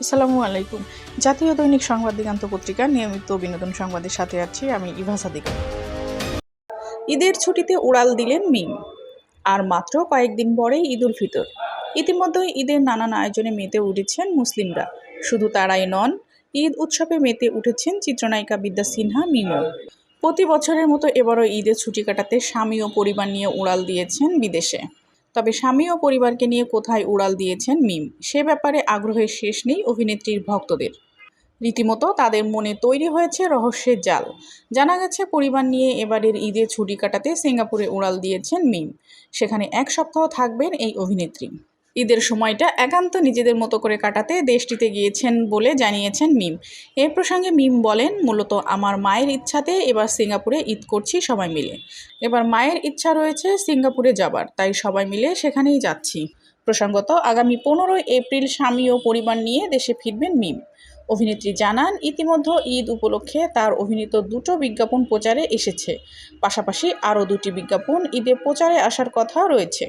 আসসালামু আলাইকুম। জাতীয় দৈনিক সংবাদ দিগান্ত পত্রিকার নিয়মিত বিনোদন সংবাদের সাথে আছি আমি ইভা সাদিকা। ঈদের ছুটিতে উড়াল দিলেন মিম। আর মাত্র কয়েকদিন পরেই ঈদ উল ফিতর। ইতিমধ্যেই ঈদের নানান আয়োজনে মেতে উঠেছেন মুসলিমরা। শুধু তারাই নন, ঈদ উৎসবে মেতে উঠেছেন চিত্রনায়িকা বিদ্যা সিনহা মিমও। প্রতি বছরের মতো এবারও ঈদের ছুটি কাটাতে স্বামী ও পরিবার নিয়ে উড়াল দিয়েছেন বিদেশে। তবে স্বামী ও পরিবারকে নিয়ে কোথায় উড়াল দিয়েছেন মিম, সে ব্যাপারে আগ্রহের শেষ নেই অভিনেত্রীর ভক্তদের। রীতিমতো তাদের মনে তৈরি হয়েছে রহস্যের জাল। জানা গেছে পরিবার নিয়ে এবারের ঈদের ছুটি কাটাতে সিঙ্গাপুরে উড়াল দিয়েছেন মিম। সেখানে 1 সপ্তাহ থাকবেন এই অভিনেত্রী। ঈদের সময়টা একান্ত নিজেদের মতো করে কাটাতে দেশটিতে গিয়েছেন বলে জানিয়েছেন মিম। এ প্রসঙ্গে মিম বলেন, মূলত আমার মায়ের ইচ্ছাতে এবার সিঙ্গাপুরে ঈদ করছি সবাই মিলে। এবার মায়ের ইচ্ছা রয়েছে সিঙ্গাপুরে যাবার, তাই সবাই মিলে সেখানেই যাচ্ছি। প্রসঙ্গত, আগামী 15 এপ্রিল স্বামী ও পরিবার নিয়ে দেশে ফিরবেন মিম। অভিনেত্রী জানান, ইতিমধ্যে ঈদ উপলক্ষে তার অভিনীত 2টো বিজ্ঞাপন প্রচারে এসেছে। পাশাপাশি আরও 2টি বিজ্ঞাপন ঈদে প্রচারে আসার কথা রয়েছে।